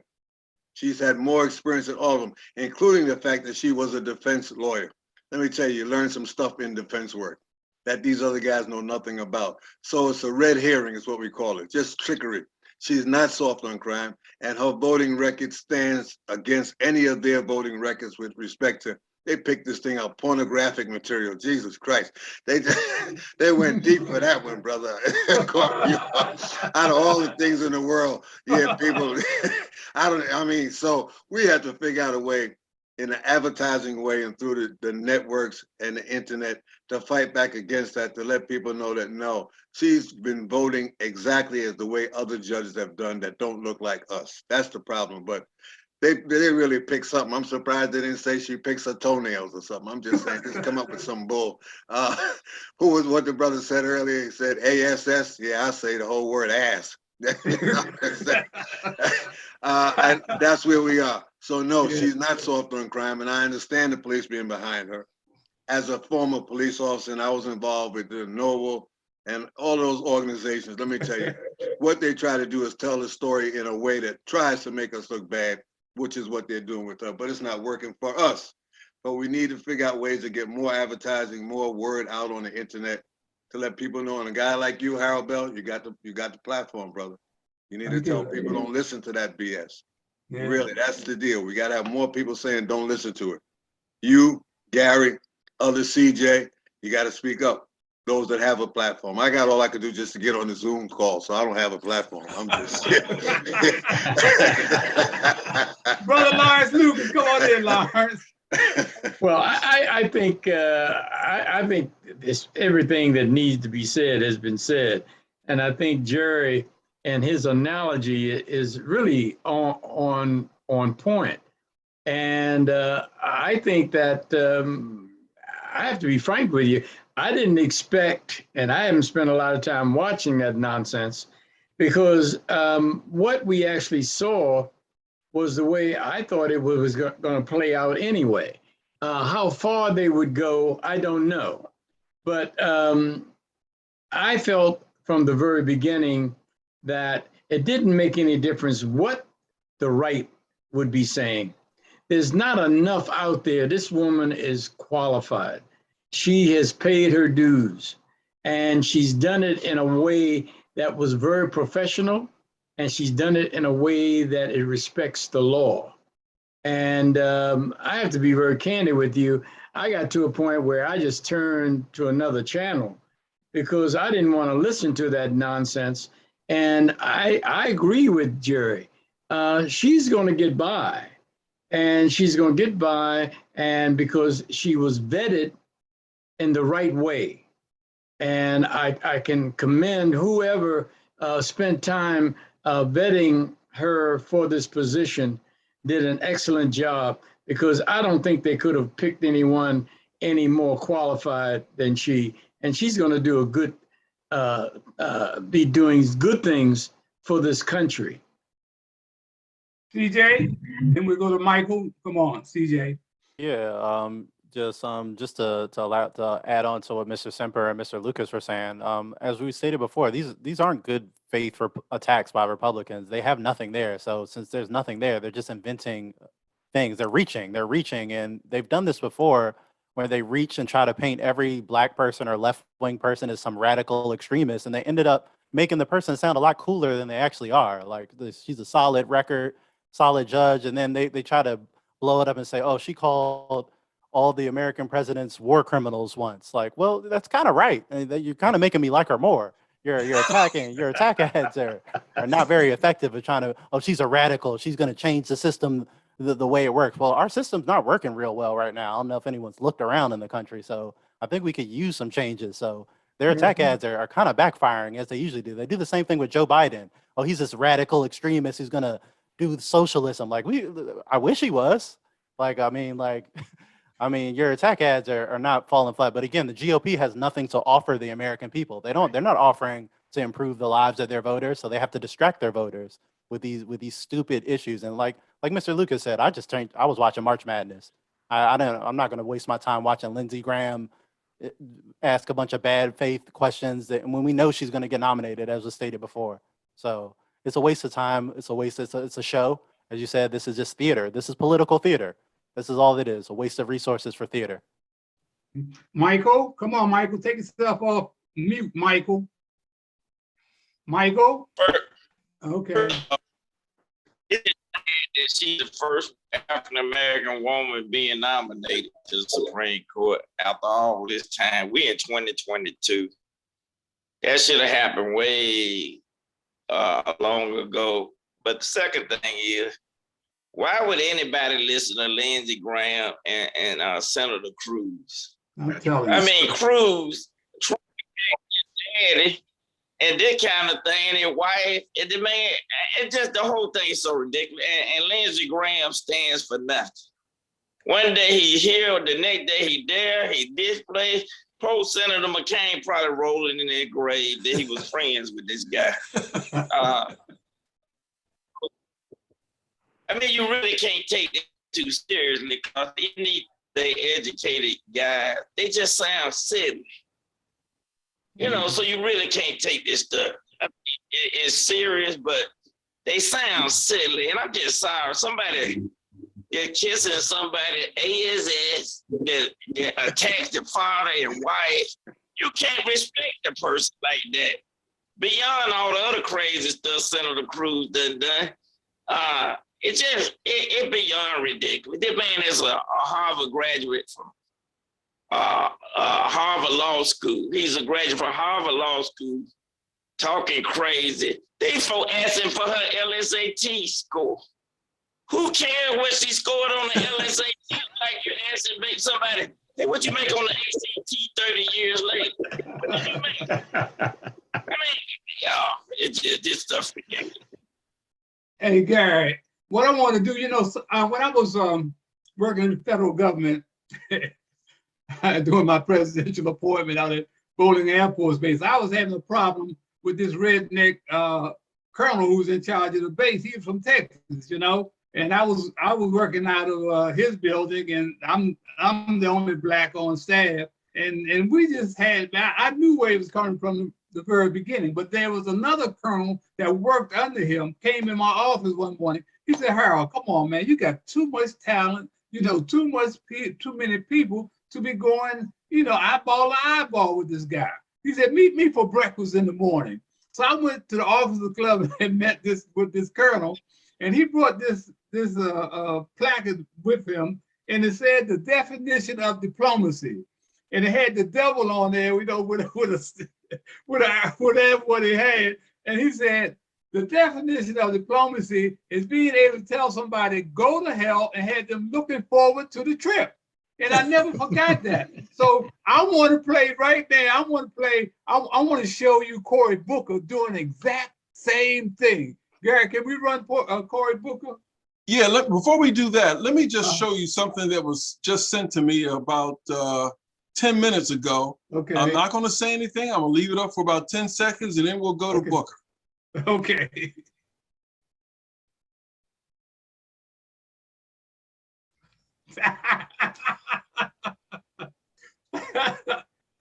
Speaker 14: She's had more experience than all of them, including the fact that she was a defense lawyer. Let me tell you, learn some stuff in defense work that these other guys know nothing about. So it's a red herring is what we call it, just trickery. She's not soft on crime, and her voting record stands against any of their voting records with respect to, they picked this thing out, pornographic material, Jesus Christ. They went deep for that one, brother. Out of all the things in the world, yeah, people, so we have to figure out a way in an advertising way and through the networks and the internet to fight back against that, to let people know that no, she's been voting exactly as the way other judges have done that don't look like us. That's the problem. But they really pick something. I'm surprised they didn't say she picks her toenails or something. I'm just saying, just come up with some bull. Who was what the brother said earlier? He said ASS. Yeah, I say the whole word ass. And that's where we are. So no, she's not soft on crime, and I understand the police being behind her. As a former police officer, and I was involved with the Noble and all those organizations, let me tell you, what they try to do is tell the story in a way that tries to make us look bad, which is what they're doing with her, but it's not working for us. But we need to figure out ways to get more advertising, more word out on the internet to let people know. And a guy like you, Harold Bell, you got the platform, brother. You need to tell people don't listen to that BS. Really, that's the deal. We got to have more people saying don't listen to it. You, Gary, other CJ, you got to speak up. Those that have a platform. I got all I could do just to get on the Zoom call, so I don't have a platform. I'm just
Speaker 5: Brother Lawrence Lucas, come on in, Lawrence.
Speaker 6: Well, I think this everything that needs to be said has been said, and I think Jerry and his analogy is really on point. And I think that I have to be frank with you. I didn't expect, and I haven't spent a lot of time watching that nonsense, because what we actually saw was the way I thought it was going to play out anyway. How far they would go, I don't know. But I felt from the very beginning that it didn't make any difference what the right would be saying. There's not enough out there. This woman is qualified. She has paid her dues, and she's done it in a way that was very professional, and she's done it in a way that it respects the law. And I have to be very candid with you. I got to a point where I just turned to another channel because I didn't want to listen to that nonsense. And I agree with Jerry. She's going to get by, and she's going to get by, and because she was vetted in the right way. And I can commend whoever spent time vetting her for this position, did an excellent job, because I don't think they could have picked anyone any more qualified than she. And she's going to do a good, be doing good things for this country.
Speaker 5: CJ, then we go to Michael. Come on, CJ.
Speaker 9: Yeah, just to add on to what Mr. Semper and Mr. Lucas were saying, as we stated before, these aren't good faith attacks by Republicans. They have nothing there. So since there's nothing there, they're just inventing things. They're reaching, and they've done this before, where they reach and try to paint every black person or left-wing person as some radical extremist, and they ended up making the person sound a lot cooler than they actually are. Like, she's a solid record, solid judge, and then they try to blow it up and say, oh, she called all the American presidents war criminals once. Like, well, that's kind of right. You're kind of making me like her more. Your attack ads are not very effective at trying to, oh, she's a radical, she's going to change the system the way it works. Well, our system's not working real well right now. I don't know if anyone's looked around in the country, so I think we could use some changes. So their attack ads are kind of backfiring, as they usually do. They do the same thing with Joe Biden. Oh, he's this radical extremist who's going to do socialism. Like, I wish he was. I mean, your attack ads are not falling flat. But again, the GOP has nothing to offer the American people. They're not offering to improve the lives of their voters, so they have to distract their voters with these stupid issues. And like Mr. Lucas said, I was watching March Madness. I'm not going to waste my time watching Lindsey Graham ask a bunch of bad faith questions when we know she's going to get nominated, as was stated before. So it's a waste of time. It's a show. As you said, this is just theater. This is political theater. This is all it is, a waste of resources for theater.
Speaker 5: Michael, come on, Michael, take yourself off mute, Michael. Michael? Okay.
Speaker 3: She's the first African-American woman being nominated to the Supreme Court after all this time. We're in 2022. That should have happened way long ago. But the second thing is, why would anybody listen to Lindsey Graham and Senator Cruz?
Speaker 5: I'm telling you.
Speaker 3: I mean, Cruz, Trump, daddy, and this kind of thing, and wife, and the man, it just, the whole thing is so ridiculous. And Lindsey Graham stands for nothing. One day he's here, the next day he's there, he this place. Poor Senator McCain probably rolling in their grave that he was friends with this guy. I mean, you really can't take it too seriously because they educated guys. They just sound silly. You know, so you really can't take this stuff. I mean, it's serious, but they sound silly. And I'm just sorry. Somebody they're kissing somebody, ASS, that attacks the father and wife. You can't respect a person like that. Beyond all the other crazy stuff Senator Cruz done, it's beyond ridiculous. This man is a Harvard graduate from Harvard Law School. He's a graduate from Harvard Law School, talking crazy. They folk asking for her LSAT score. Who cares what she scored on the LSAT? Like you asking somebody, hey, what you make on the ACT 30 years later? What did you make? I mean, y'all, it's just this stuff ridiculous.
Speaker 5: Hey, Gary, what I want to do, you know, when I was working in the federal government, doing my presidential appointment out at Bowling Air Force Base, I was having a problem with this redneck colonel who was in charge of the base. He was from Texas, you know, and I was working out of his building, and I'm the only black on staff, and we just had, I knew where he was coming from the very beginning, but there was another colonel that worked under him, came in my office one morning. He said, Harold, come on, man, you got too much talent, you know, too many people to be going, you know, eyeball to eyeball with this guy. He said, meet me for breakfast in the morning. So I went to the office of the club and met with this colonel, and he brought this placard with him, and it said the definition of diplomacy, and it had the devil on there, you know, with whatever what he had, and he said the definition of diplomacy is being able to tell somebody go to hell and have them looking forward to the trip. And I never forgot that. So I want to play right there. I want to show you Cory Booker doing the exact same thing. Gary, can we run Cory Booker?
Speaker 4: Yeah, before we do that, let me just show you something that was just sent to me about 10 minutes ago.
Speaker 5: Okay.
Speaker 4: I'm not going to say anything. I'm going to leave it up for about 10 seconds, and then we'll go to Booker.
Speaker 5: Okay.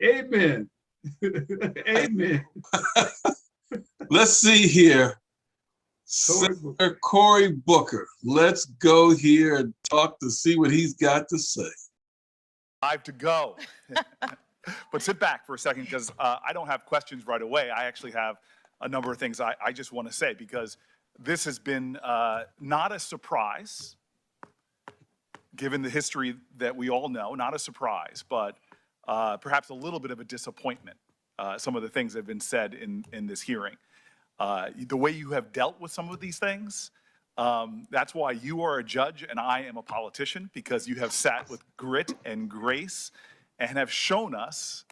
Speaker 5: Amen. Amen.
Speaker 4: Let's see here. Senator Cory Booker. Let's go here and talk to see what he's got to say.
Speaker 15: Live to go. But sit back for a second, because I don't have questions right away. I actually have a number of things I just want to say, because this has been not a surprise, given the history that we all know, not a surprise, but perhaps a little bit of a disappointment, some of the things that have been said in this hearing. The way you have dealt with some of these things, that's why you are a judge and I am a politician, because you have sat with grit and grace and have shown us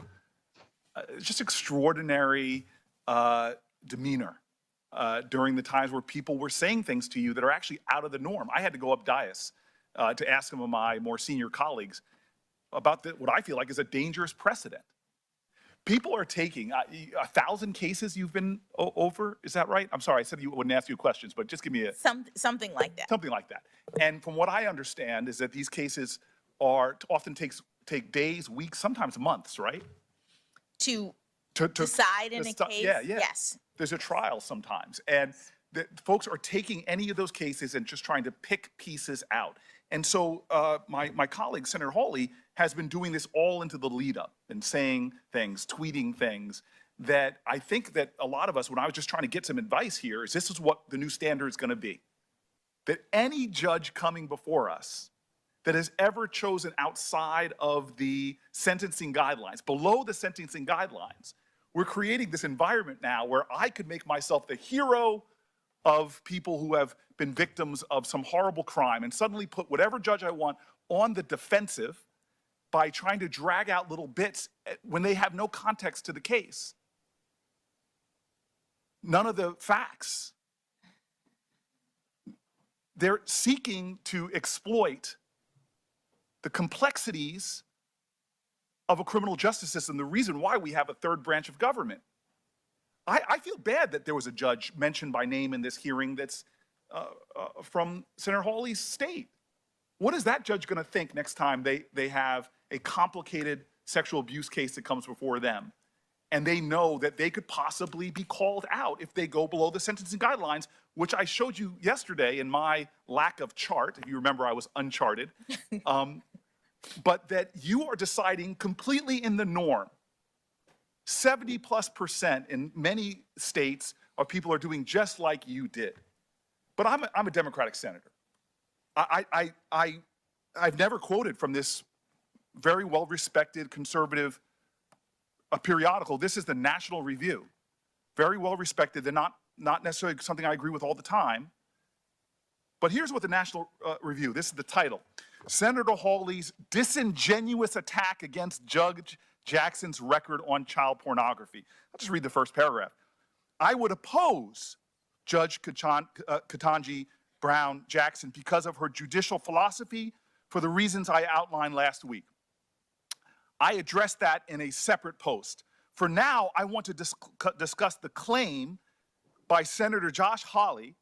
Speaker 15: just extraordinary demeanor during the times where people were saying things to you that are actually out of the norm. I had to go up dais to ask some of my more senior colleagues about what I feel like is a dangerous precedent. People are taking 1,000 cases you've been over, is that right? I'm sorry, I said you wouldn't ask you questions, but just give me
Speaker 2: something like that.
Speaker 15: Something like that. And from what I understand is that these cases often take days, weeks, sometimes months, right?
Speaker 2: To decide in a case,
Speaker 15: yeah.
Speaker 2: yes.
Speaker 15: There's a trial sometimes, and the folks are taking any of those cases and just trying to pick pieces out. And so my colleague, Senator Hawley, has been doing this all into the lead up and saying things, tweeting things that I think that a lot of us, when I was just trying to get some advice here, is this is what the new standard is going to be. That any judge coming before us that has ever chosen outside of the sentencing guidelines, below the sentencing guidelines, we're creating this environment now where I could make myself the hero of people who have been victims of some horrible crime and suddenly put whatever judge I want on the defensive by trying to drag out little bits when they have no context to the case. None of the facts. They're seeking to exploit the complexities of a criminal justice system, the reason why we have a third branch of government. I feel bad that there was a judge mentioned by name in this hearing that's from Senator Hawley's state. What is that judge going to think next time they have a complicated sexual abuse case that comes before them, and they know that they could possibly be called out if they go below the sentencing guidelines, which I showed you yesterday in my lack of chart. If you remember, I was uncharted. But that you are deciding completely in the norm. 70+% in many states of people are doing just like you did. But I'm a Democratic senator. I've never quoted from this very well-respected conservative periodical. This is the National Review. Very well-respected. They're not necessarily something I agree with all the time. But here's what the National Review, this is the title. Senator Hawley's disingenuous attack against Judge Jackson's record on child pornography. I'll just read the first paragraph. I would oppose Judge Ketanji Brown Jackson because of her judicial philosophy for the reasons I outlined last week. I addressed that in a separate post. For now, I want to discuss the claim by Senator Josh Hawley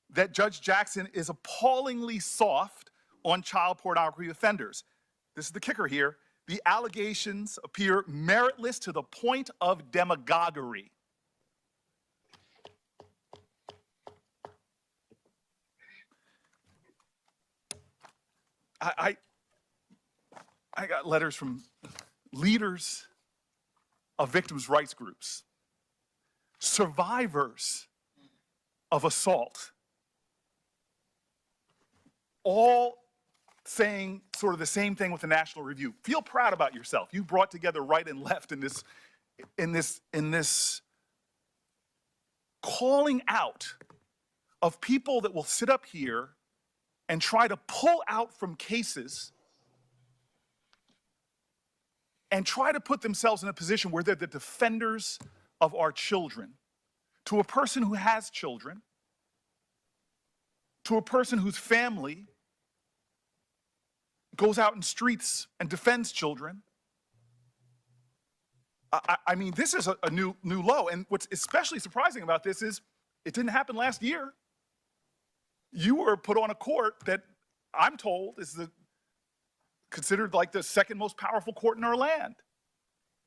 Speaker 15: that Judge Jackson is appallingly soft on child pornography offenders. This is the kicker here. The allegations appear meritless to the point of demagoguery. I got letters from leaders of victims' rights groups, survivors of assault, all saying sort of the same thing with the National Review. Feel proud about yourself. You brought together right and left in this calling out of people that will sit up here and try to pull out from cases and try to put themselves in a position where they're the defenders of our children. To a person who has children, to a person whose family goes out in streets and defends children. I mean, this is a new low. And what's especially surprising about this is it didn't happen last year. You were put on a court that I'm told is considered like the second most powerful court in our land.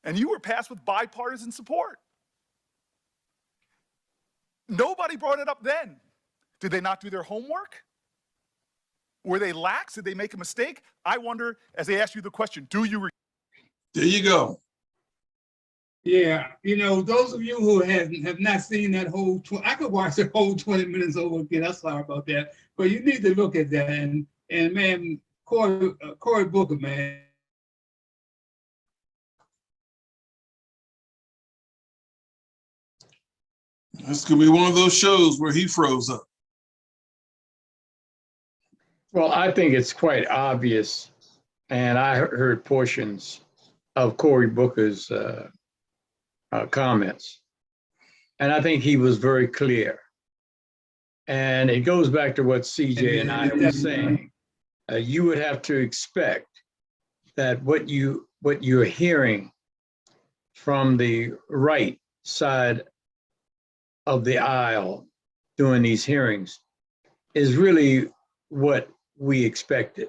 Speaker 15: And you were passed with bipartisan support. Nobody brought it up then. Did they not do their homework? Were they lax? Did they make a mistake? I wonder, as they ask you the question, do you?
Speaker 4: There you go.
Speaker 5: Yeah, you know, those of you who have not seen that whole, I could watch the whole 20 minutes over again. I'm sorry about that. But you need to look at that. And man, Cory Booker, man.
Speaker 4: It's going to be one of those shows where he froze up.
Speaker 6: Well, I think it's quite obvious, and I heard portions of Cory Booker's comments, and I think he was very clear. And it goes back to what CJ and I were saying. You would have to expect that what you're hearing from the right side of the aisle during these hearings is really what we expected.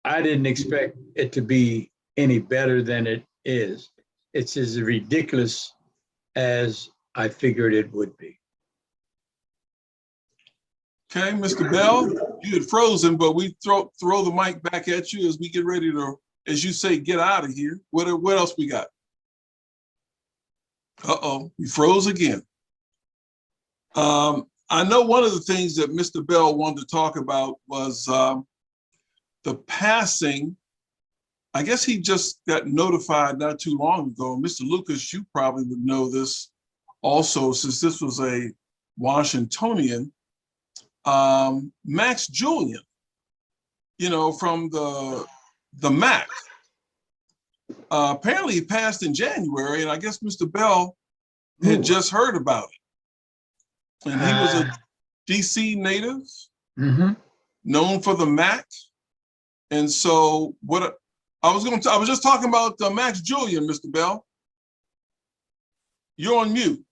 Speaker 6: I didn't expect it to be any better than it is. It's as ridiculous as I figured it would be.
Speaker 4: Okay, Mr. Bell, you had frozen, but we throw the mic back at you as we get ready to, as you say, get out of here. What else we got? Uh-oh, we froze again. I know one of the things that Mr. Bell wanted to talk about was the passing. I guess he just got notified not too long ago. Mr. Lucas, you probably would know this also, since this was a Washingtonian. Max Julian, you know, from the MAC. Apparently he passed in January, and I guess Mr. Bell had just heard about it. And he was a DC native, known for the MAC. And so what I was just talking about Max Julian, Mr. Bell. You're on mute.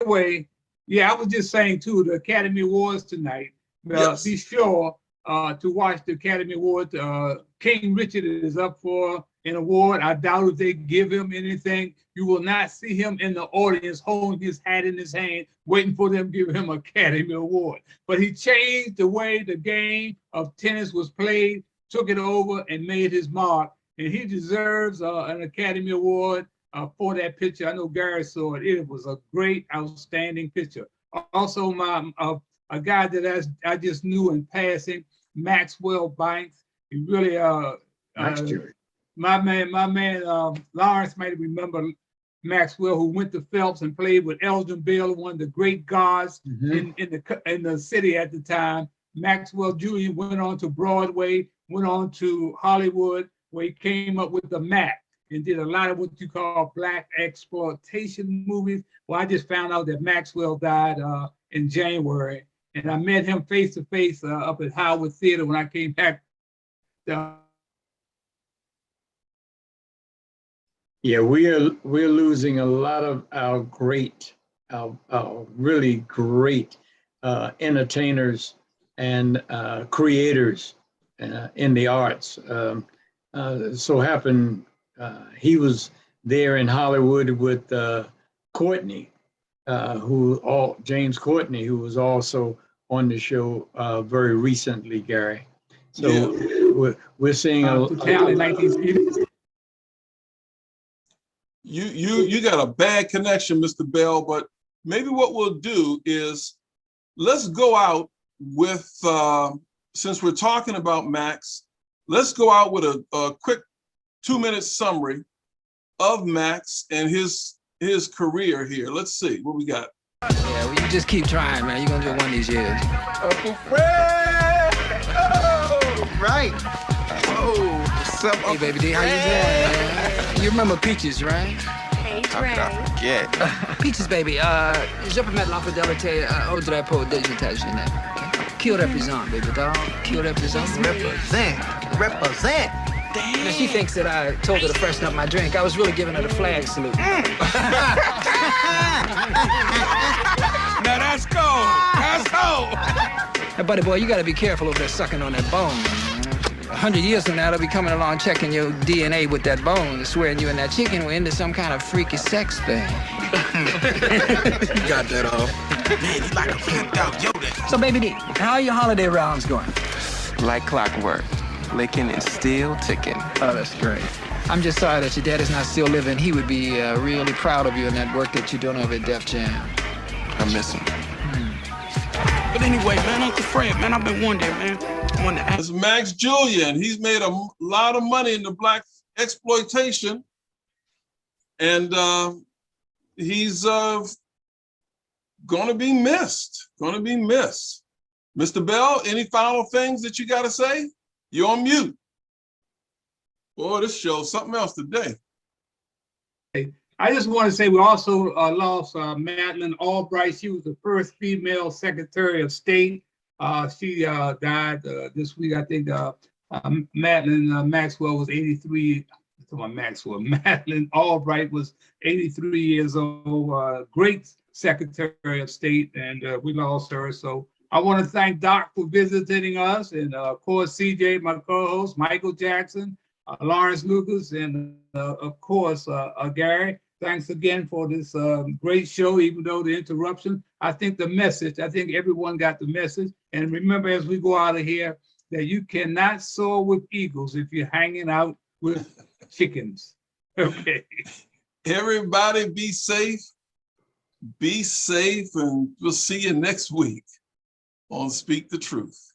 Speaker 5: Anyway, yeah, I was just saying too, the Academy Awards tonight.
Speaker 4: Yes.
Speaker 5: Be sure to watch the Academy Awards. King Richard is up for an award. I doubt if they give him anything. You will not see him in the audience holding his hat in his hand, waiting for them to give him an Academy Award. But he changed the way the game of tennis was played, took it over, and made his mark. And he deserves an Academy Award for that picture. I know Gary saw it. It was a great, outstanding picture. Also, a guy that I just knew in passing, Maxwell Banks. He really, my man, Lawrence might remember Maxwell, who went to Phelps and played with Elgin Baylor, one of the great guards in the city at the time. Maxwell Jr. went on to Broadway, went on to Hollywood, where he came up with the Mac and did a lot of what you call black exploitation movies. Well, I just found out that Maxwell died in January, and I met him face to face up at Howard Theater when I came back.
Speaker 6: Yeah, we're losing a lot of our really great entertainers and creators in the arts. So happened he was there in Hollywood with Courtney, James Courtney, who was also on the show very recently, Gary. So yeah. we're seeing
Speaker 4: You got a bad connection, Mr. Bell, but maybe what we'll do is let's go out with, since we're talking about Max, let's go out with a quick 2-minute summary of Max and his career here. Let's see what we got.
Speaker 16: Yeah, well, you just keep trying, man. You're gonna do it one of these years.
Speaker 17: Right. Oh, what's up?
Speaker 16: Hey, baby D, how you doing, man? You remember Peaches, right?
Speaker 17: Hey, Trey. How could I forget?
Speaker 16: Peaches, baby. Je peux mettre la fidélité au drapeau des États-Unis. Qui représente, baby doll? Qui représente?
Speaker 17: Represent.
Speaker 16: Damn. Now, she thinks that I told her to freshen up my drink. I was really giving her the flag salute.
Speaker 17: Now that's cold. That's cold.
Speaker 16: Hey, buddy boy, you gotta be careful over there sucking on that bone. 100 years from now, they'll be coming along checking your DNA with that bone, swearing you and that chicken were into some kind of freaky sex thing.
Speaker 17: You got that off. Man, he's like a pimped out Yoda.
Speaker 16: So, baby D, how are your holiday rounds going?
Speaker 18: Like clockwork, licking and still ticking.
Speaker 16: Oh, that's great. I'm just sorry that your dad is not still living. He would be really proud of you and that work that you're doing over at Def Jam.
Speaker 18: I miss him.
Speaker 17: But anyway, man, Uncle Fred, man, I've been wondering, man.
Speaker 4: It's Max Julian. He's made a lot of money in the black exploitation, and he's gonna be missed. Gonna be missed. Mr. Bell, any final things that you gotta say? You're on mute. Boy, this show's something else today.
Speaker 5: I just want to say we also lost Madeleine Albright. She was the first female Secretary of State. She died this week. I think Madeleine Maxwell was 83. Madeleine Albright was 83 years old. Great Secretary of State, and we lost her. So I want to thank Doc for visiting us, and of course CJ, my co-host, Michael Jackson, Lawrence Lucas, and of course Gary. Thanks again for this great show, even though the interruption. I think everyone got the message. And remember, as we go out of here, that you cannot soar with eagles if you're hanging out with chickens. Okay.
Speaker 4: Everybody be safe, and we'll see you next week on Speak the Truth.